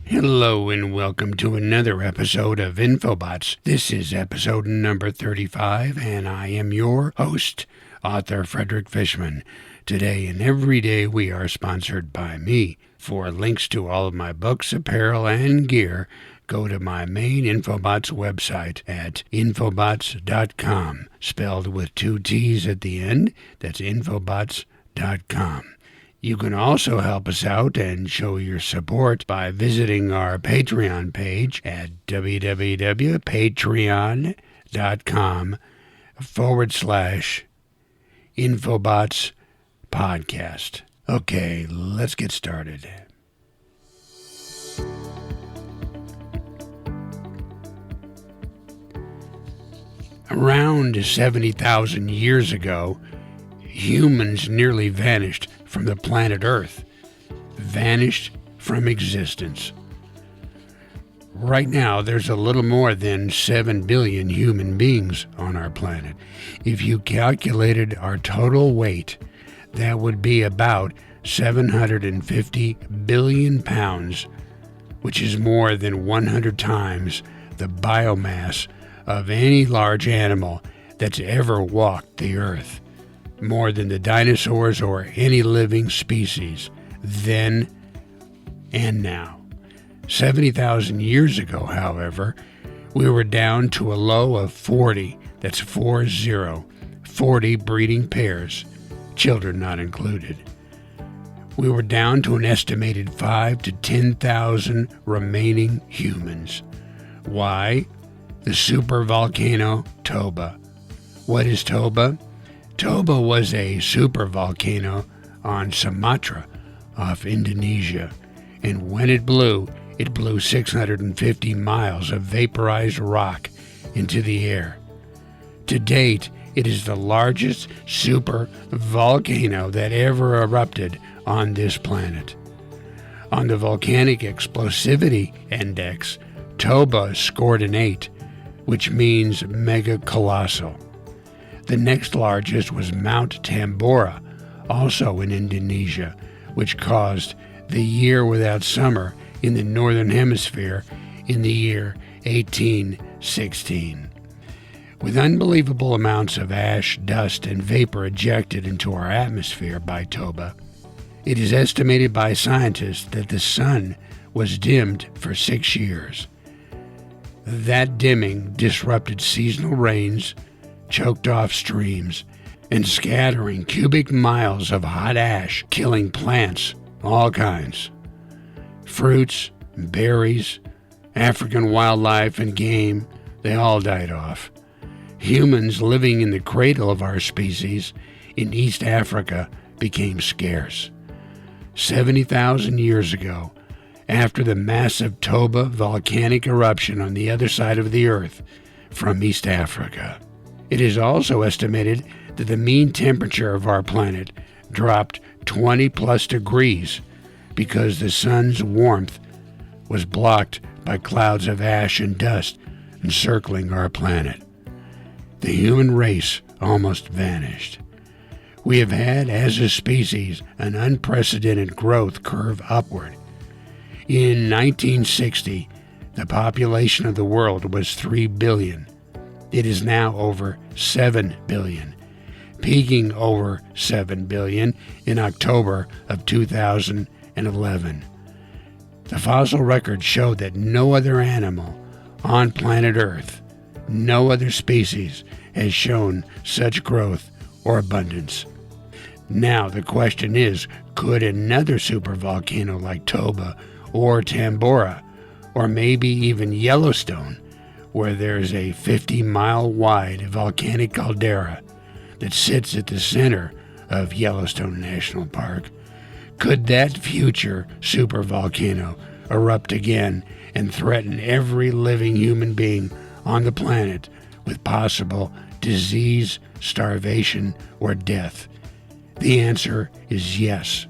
Hello and welcome to another episode of Infobotts. This is episode number 35 and I am your host, author Frederick Fishman. Today and every day we are sponsored by me. For links to all of my books, apparel, and gear, go to my main Infobotts website at infobotts.com, spelled with 2 T's at the end. That's infobotts.com. You can also help us out and show your support by visiting our Patreon page at www.patreon.com/Infobotts Podcast. Okay, let's get started. Around 70,000 years ago, humans nearly vanished from the planet Earth, vanished from existence. Right now, there's a little more than 7 billion human beings on our planet. If you calculated our total weight, that would be about 750 billion pounds, which is more than 100 times the biomass of any large animal that's ever walked the Earth. More than the dinosaurs or any living species, then and now. 70,000 years ago, however, we were down to a low of 40, that's 40 breeding pairs, children not included. We were down to an estimated 5 to 10,000 remaining humans. Why? The supervolcano Toba. What is Toba? Toba was a supervolcano on Sumatra off Indonesia, and when it blew 650 miles of vaporized rock into the air. To date, it is the largest supervolcano that ever erupted on this planet. On the Volcanic Explosivity Index, Toba scored an 8, which means mega colossal. The next largest was Mount Tambora, also in Indonesia, which caused the year without summer in the northern hemisphere in the year 1816. With unbelievable amounts of ash, dust, and vapor ejected into our atmosphere by Toba, it is estimated by scientists that the sun was dimmed for 6 years. That dimming disrupted seasonal rains, choked off streams, and scattering cubic miles of hot ash, killing plants, all kinds. Fruits, berries, African wildlife and game, they all died off. Humans living in the cradle of our species in East Africa became scarce. 70,000 years ago, after the massive Toba volcanic eruption on the other side of the earth from East Africa. It is also estimated that the mean temperature of our planet dropped 20 plus degrees because the sun's warmth was blocked by clouds of ash and dust encircling our planet. The human race almost vanished. We have had, as a species, an unprecedented growth curve upward. In 1960, the population of the world was 3 billion. It is now over 7 billion, peaking over 7 billion in October of 2011. The fossil records show that no other animal on planet Earth, no other species, has shown such growth or abundance. Now the question is, could another supervolcano like Toba or Tambora, or maybe even Yellowstone, where there's a 50-mile-wide volcanic caldera that sits at the center of Yellowstone National Park. Could that future supervolcano erupt again and threaten every living human being on the planet with possible disease, starvation, or death? The answer is yes.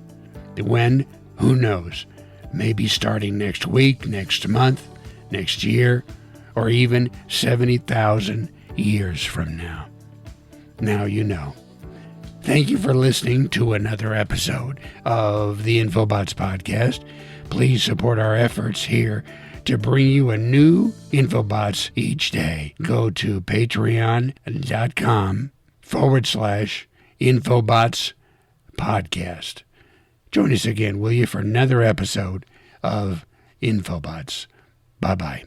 When? Who knows? Maybe starting next week, next month, next year, or even 70,000 years from now. Now you know. Thank you for listening to another episode of the Infobotts Podcast. Please support our efforts here to bring you a new Infobotts each day. Go to patreon.com/Infobotts Podcast. Join us again, will you, for another episode of Infobotts. Bye-bye.